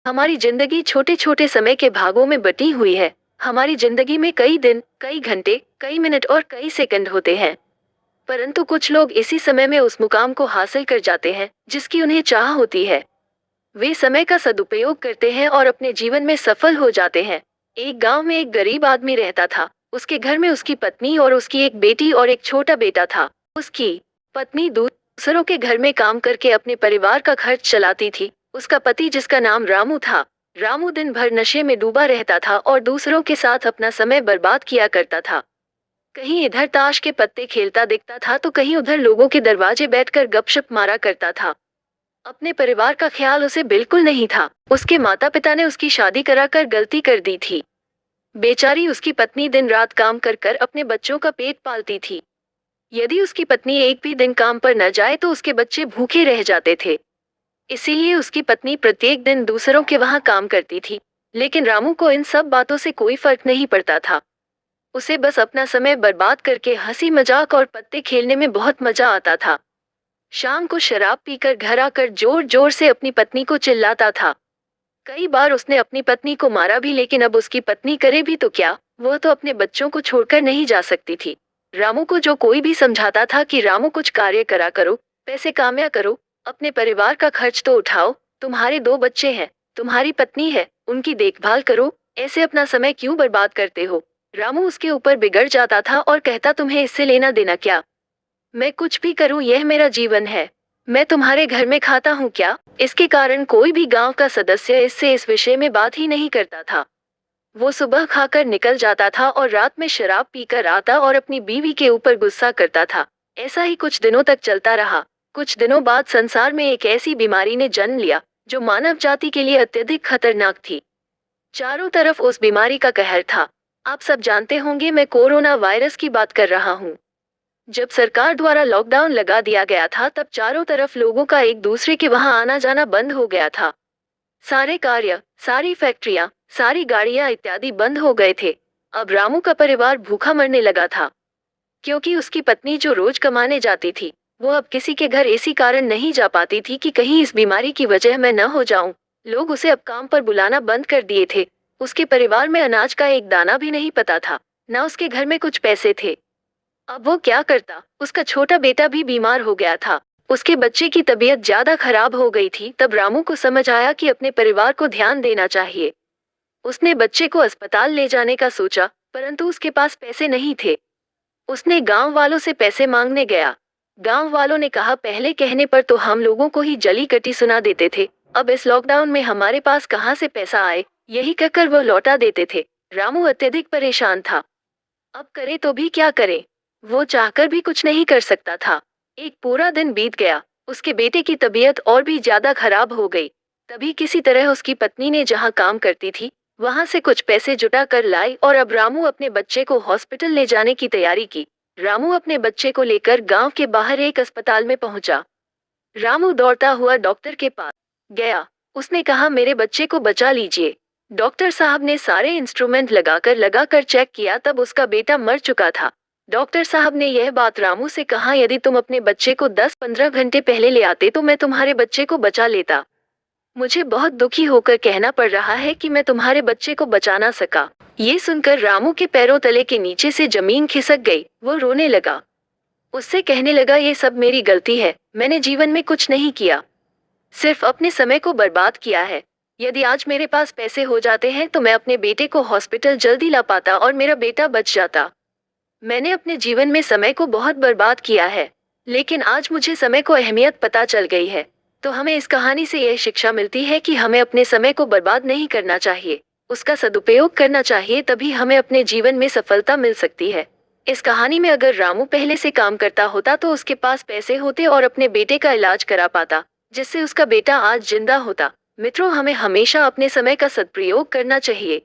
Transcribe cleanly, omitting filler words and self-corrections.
हमारी जिंदगी छोटे छोटे समय के भागों में बटी हुई है। हमारी जिंदगी में कई दिन, कई घंटे, कई मिनट और कई सेकंड होते हैं। परंतु कुछ लोग इसी समय में उस मुकाम को हासिल कर जाते हैं जिसकी उन्हें चाह होती है। वे समय का सदुपयोग करते हैं और अपने जीवन में सफल हो जाते हैं। एक गांव में एक गरीब आदमी रहता था। उसके घर में उसकी पत्नी और उसकी एक बेटी और एक छोटा बेटा था। उसकी पत्नी दूसरों के घर में काम करके अपने परिवार का खर्च चलाती थी। उसका पति, जिसका नाम रामू था, रामू दिन भर नशे में डूबा रहता था और दूसरों के साथ अपना समय बर्बाद किया करता था। कहीं इधर ताश के पत्ते खेलता दिखता था तो कहीं उधर लोगों के दरवाजे बैठकर गपशप मारा करता था। अपने परिवार का ख्याल उसे बिल्कुल नहीं था। उसके माता पिता ने उसकी शादी कराकर गलती कर दी थी। बेचारी उसकी पत्नी दिन रात काम कर कर अपने बच्चों का पेट पालती थी। यदि उसकी पत्नी एक भी दिन काम पर न जाए तो उसके बच्चे भूखे रह जाते थे। इसीलिए उसकी पत्नी प्रत्येक दिन दूसरों के वहां काम करती थी। लेकिन रामू को इन सब बातों से कोई फर्क नहीं पड़ता था। उसे बस अपना समय बर्बाद करके हंसी मजाक और पत्ते खेलने में बहुत मजा आता था। शाम को शराब पीकर घर आकर जोर जोर से अपनी पत्नी को चिल्लाता था। कई बार उसने अपनी पत्नी को मारा भी, लेकिन अब उसकी पत्नी करे भी तो क्या, वह तो अपने बच्चों को छोड़कर नहीं जा सकती थी। रामू को जो कोई भी समझाता था कि रामू कुछ कार्य करा करो, पैसे कामया करो, अपने परिवार का खर्च तो उठाओ, तुम्हारे 2 बच्चे हैं, तुम्हारी पत्नी है, उनकी देखभाल करो, ऐसे अपना समय क्यों बर्बाद करते हो। रामू उसके ऊपर बिगड़ जाता था और कहता, तुम्हें इससे लेना देना क्या, मैं कुछ भी करूं यह मेरा जीवन है, मैं तुम्हारे घर में खाता हूं क्या। इसके कारण कोई भी गांव का सदस्य इससे इस विषय में बात ही नहीं करता था। वो सुबह खाकर निकल जाता था और रात में शराब पीकर आता और अपनी बीवी के ऊपर गुस्सा करता था। ऐसा ही कुछ दिनों तक चलता रहा। कुछ दिनों बाद संसार में एक ऐसी बीमारी ने जन्म लिया जो मानव जाति के लिए अत्यधिक खतरनाक थी। चारों तरफ उस बीमारी का कहर था। आप सब जानते होंगे, मैं कोरोना वायरस की बात कर रहा हूँ। जब सरकार द्वारा लॉकडाउन लगा दिया गया था तब चारों तरफ लोगों का एक दूसरे के वहां आना जाना बंद हो गया था। सारे कार्य, सारी फैक्ट्रियां, सारी गाड़ियां इत्यादि बंद हो गए थे। अब रामू का परिवार भूखा मरने लगा था, क्योंकि उसकी पत्नी जो रोज कमाने जाती थी वो अब किसी के घर इसी कारण नहीं जा पाती थी कि कहीं इस बीमारी की वजह मैं न हो जाऊं। लोग उसे अब काम पर बुलाना बंद कर दिए थे। उसके परिवार में अनाज का एक दाना भी नहीं पता था, न उसके घर में कुछ पैसे थे। अब वो क्या करता। उसका छोटा बेटा भी बीमार हो गया था। उसके बच्चे की तबीयत ज्यादा खराब हो गई थी। तब रामू को समझ आया कि अपने परिवार को ध्यान देना चाहिए। उसने बच्चे को अस्पताल ले जाने का सोचा, परंतु उसके पास पैसे नहीं थे। उसने गांव वालों से पैसे मांगने गया। गांव वालों ने कहा, पहले कहने पर तो हम लोगों को ही जली कटी सुना देते थे, अब इस लॉकडाउन में हमारे पास कहां से पैसा आए, यही कहकर वो लौटा देते थे। रामू अत्यधिक परेशान था। अब करे तो भी क्या करे, वो चाहकर भी कुछ नहीं कर सकता था। एक पूरा दिन बीत गया। उसके बेटे की तबीयत और भी ज्यादा खराब हो गई। तभी किसी तरह उसकी पत्नी ने जहां काम करती थी वहां से कुछ पैसे जुटा कर लाई और अब रामू अपने बच्चे को हॉस्पिटल ले जाने की तैयारी की। रामू अपने बच्चे को लेकर गांव के बाहर एक अस्पताल में पहुंचा। रामू दौड़ता हुआ डॉक्टर के पास गया। उसने कहा, मेरे बच्चे को बचा लीजिए। डॉक्टर साहब ने सारे इंस्ट्रूमेंट लगाकर चेक किया, तब उसका बेटा मर चुका था। डॉक्टर साहब ने यह बात रामू से कहा, यदि तुम अपने बच्चे को 10-15 घंटे पहले ले आते तो मैं तुम्हारे बच्चे को बचा लेता। मुझे बहुत दुखी होकर कहना पड़ रहा है कि मैं तुम्हारे बच्चे को बचा ना सका। ये सुनकर रामू के पैरों तले के नीचे से जमीन खिसक गई। वो रोने लगा। उससे कहने लगा, ये सब मेरी गलती है, मैंने जीवन में कुछ नहीं किया, सिर्फ अपने समय को बर्बाद किया है। यदि आज मेरे पास पैसे हो जाते हैं तो मैं अपने बेटे को हॉस्पिटल जल्दी ला पाता और मेरा बेटा बच जाता। मैंने अपने जीवन में समय को बहुत बर्बाद किया है, लेकिन आज मुझे समय को अहमियत पता चल गई है। तो हमें इस कहानी से यह शिक्षा मिलती है कि हमें अपने समय को बर्बाद नहीं करना चाहिए, उसका सदुपयोग करना चाहिए, तभी हमें अपने जीवन में सफलता मिल सकती है। इस कहानी में अगर रामू पहले से काम करता होता तो उसके पास पैसे होते और अपने बेटे का इलाज करा पाता, जिससे उसका बेटा आज जिंदा होता। मित्रों, हमें हमेशा अपने समय का सदुपयोग करना चाहिए।